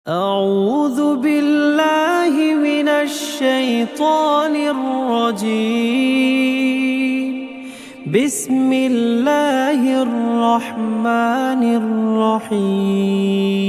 أعوذ بالله من الشيطان الرجيم. بسم الله الرحمن الرحيم.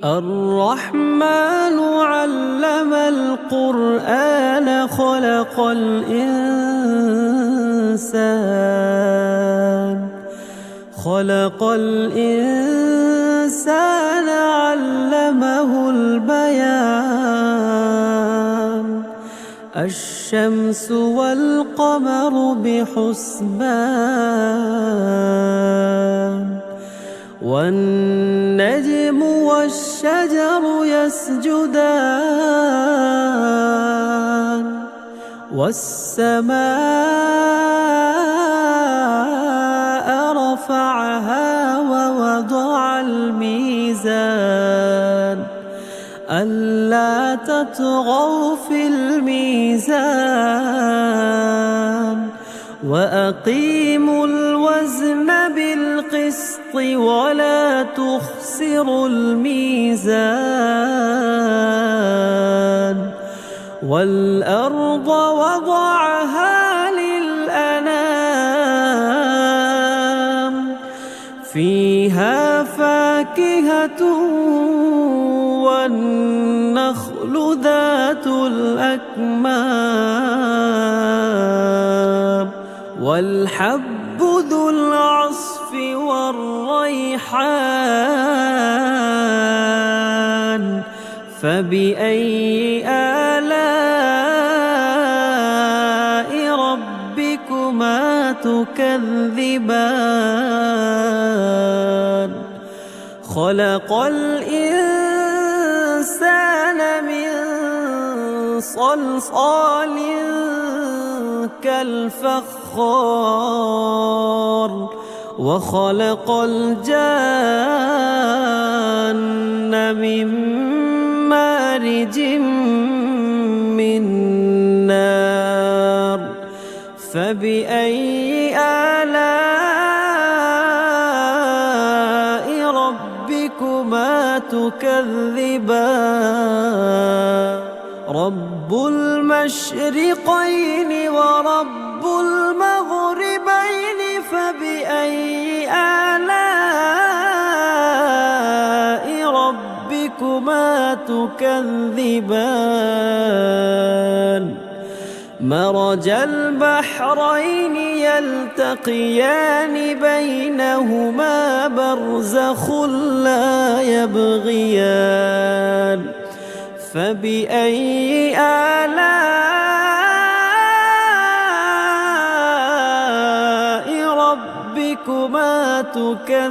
الرحمن علم القرآن خلق الإنسان علمه البيان. الشمس والقمر بحسبان والنجم والشجر يسجدان والسماء رفعها ووضع الميزان ألا تطغوا في الميزان وأقيموا الوزن بالقسط ولا تخسروا الميزان والأرض وضعها للأنام فيها فاكهة والنخل ذات الأكمام والحب ذو العصف والريحان فبأي آلاء ربكما تكذبان خلق الإنسان من صلصال كالفخار وخلق الجان من مارج من نار فبأي آلاء ربكما تكذبان رب المشرقين ورب المغربين فبأي آلاء ربكما تكذبان مرج البحرين يلتقيان بينهما برزخ لا يبغيان فبأي آلاء ربكما تكذبان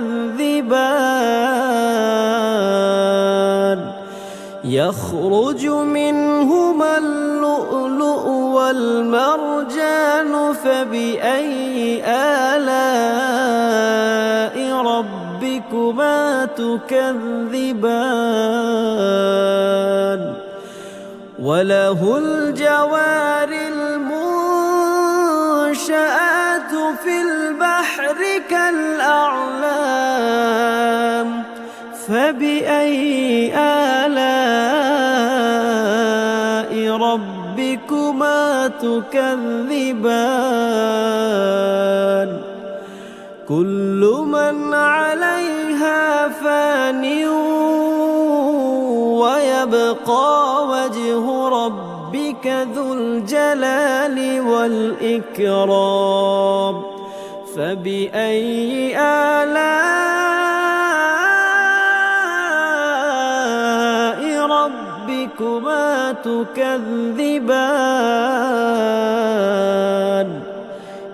يخرج منهما اللؤلؤ والمرجان فبأي آلاء ربكما تكذبان وله الجوار المنشآت في البحر كالأعلام فبأي آلاء ربكما تكذبان كل من عليها فان ويبقى وجه ربك ذو الجلال والإكرام فبأي آلاء ربكما تكذبان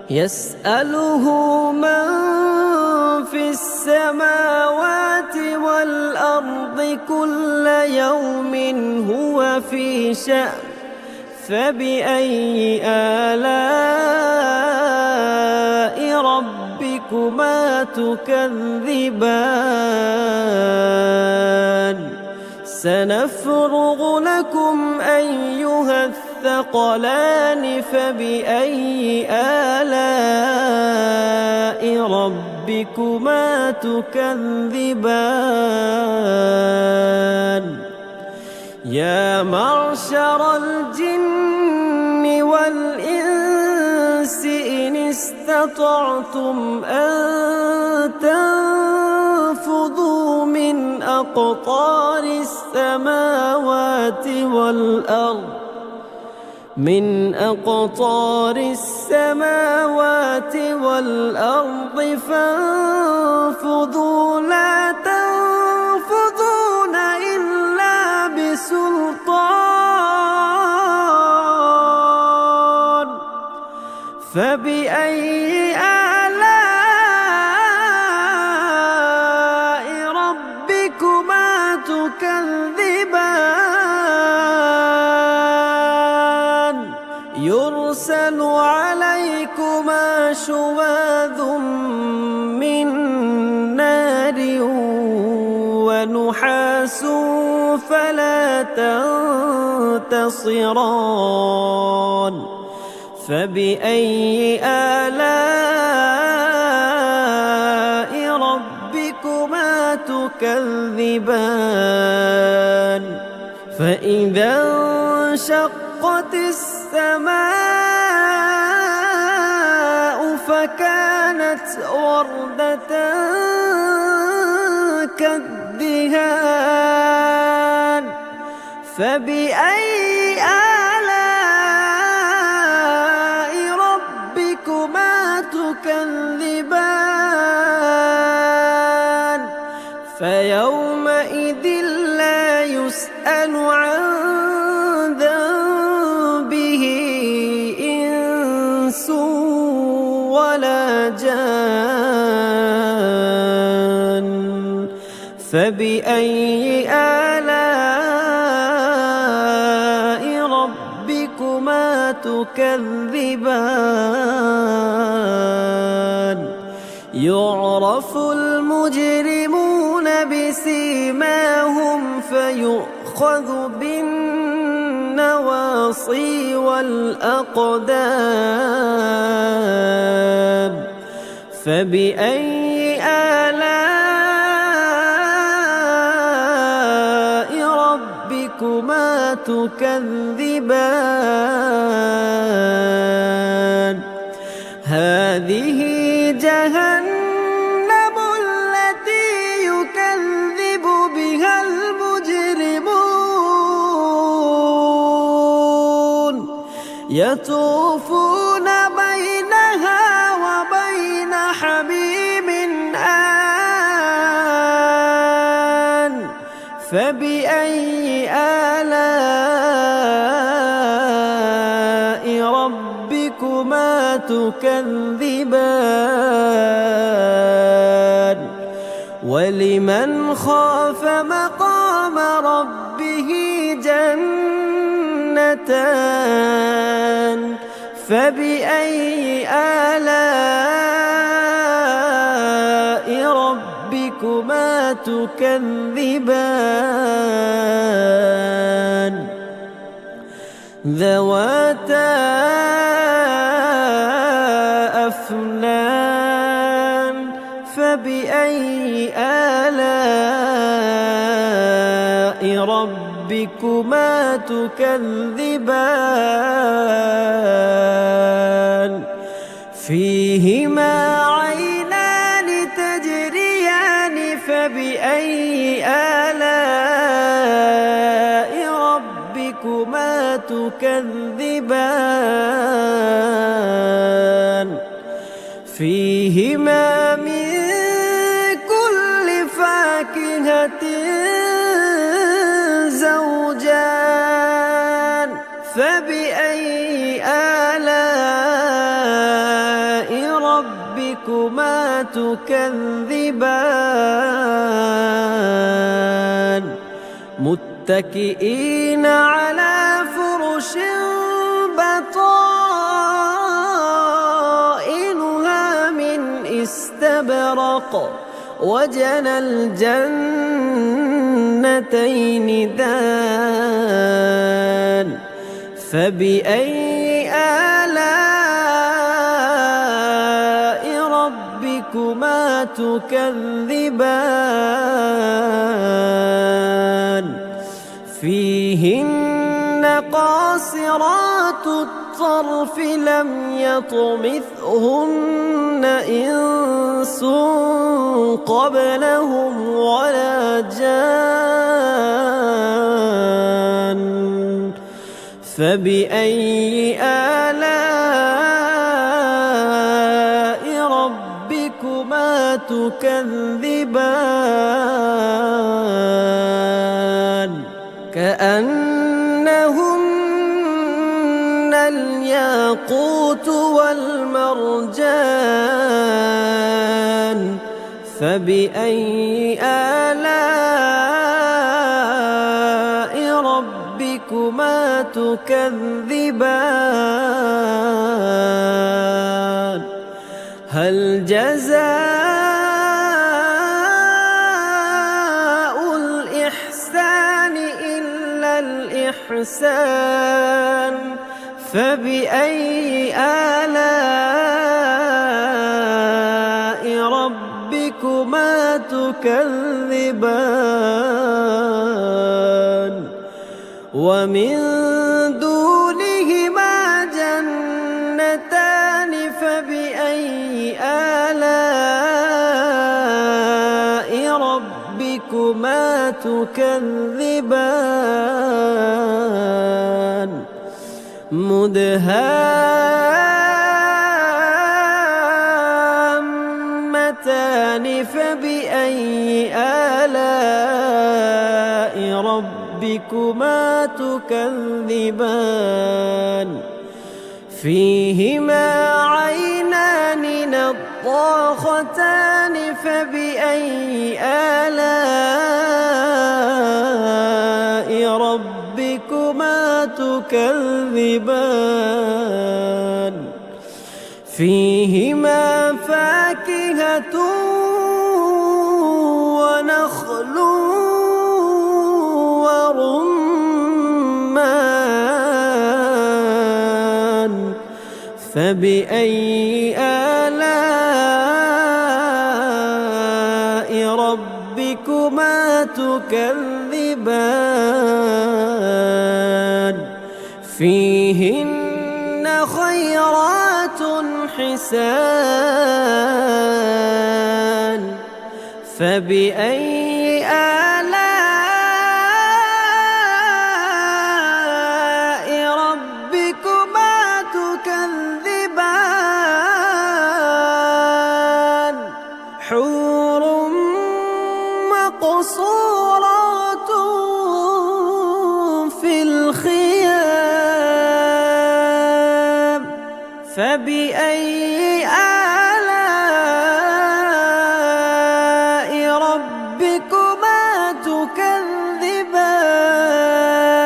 يسأله من في السماوات والأرض كل يوم هو في شأن فبأي آلاء ربكما تكذبان سنفرغ لكم أيها الثقلان فبأي آلاء ربكما ربكما تكذبان يا معشر الجن والإنس إن استطعتم أن تنفذوا من أقطار السماوات والأرض فانفذوا لا تنفذون إلا بسلطان فبأي آلاء ربكما تكذبان يرسل عليكما شواظ من نار ونحاس فلا تنتصران فبأي آلاء ربكما تكذبان فإذا انشقت السماء فكانت وردة كالدهان فبأي آلاء ربكما تكذبان فيومئذ لا يسأل عن ذنبه إنس ولا جان فبأي آلاء ربكما تكذبان يعرف المجرمون بسيماهم فيؤخذ بالنواصي والأقدام فبأي آلاء ربكما تكذبان هذه جهنم التي يكذب بها المجرمون يطوفون بينها وبين حميم آن فبأي آلاء ربكما تكذبان ولمن خاف مقام ربه جنتان فبأي آلاء ربكما تكذبان ذواتا أفنان فبأي آلاء ربكما تكذبان فيهما عينان تجريان فبأي آلاء ربكما تكذبان فيهما من كل فاكهة زوجان فبأي آلاء ربكما تكذبان متكئين على فرش بطائنها من استبرق وجنى الجنتين دان فبأي آلاء ربكما تكذبان فيهن قاصرات الطرف لم يطمثهن إنس قبلهم ولا جان فبأي آلاء ربكما تكذبان كأنهن الياقوت والمرجان فبأي آلاء ربكما تكذبان هل جزاء الإحسان إلا الإحسان فبأي آلاء ربكما تكذبان ومن دونهما جنتان فبأي آلاء ربكما تكذبان مدهامتان فبأي آلاء ربكما تكذبان فيهما عينان نضاختان فبأي آلاء ربكما تكذبان فيهما فاكهة ونخل ورمان فبأي آلاء ربكما تكذبان فيهن خيرات حسان فبأي آلاء ربكما تكذبان حور مقصورات في الخيام فبأي آلاء ربكما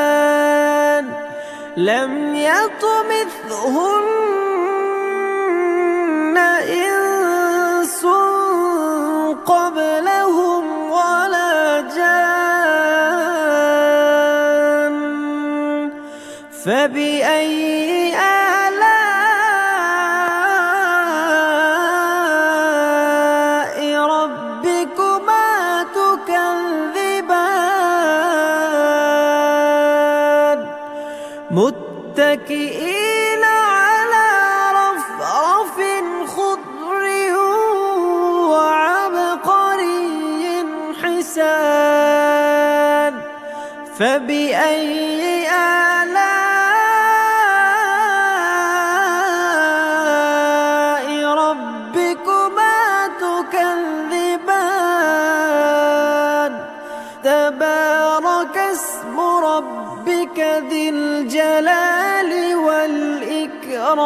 تكذبان لم يطمثهن إنس قبلهم ولا جان فبأي آلاء ربكما تكذبان متكئين على رفرف خضر وعبقري حسان فبأي آلاء ربكما تكذبان تبارك اسم ربك ذي الجلال والإكرام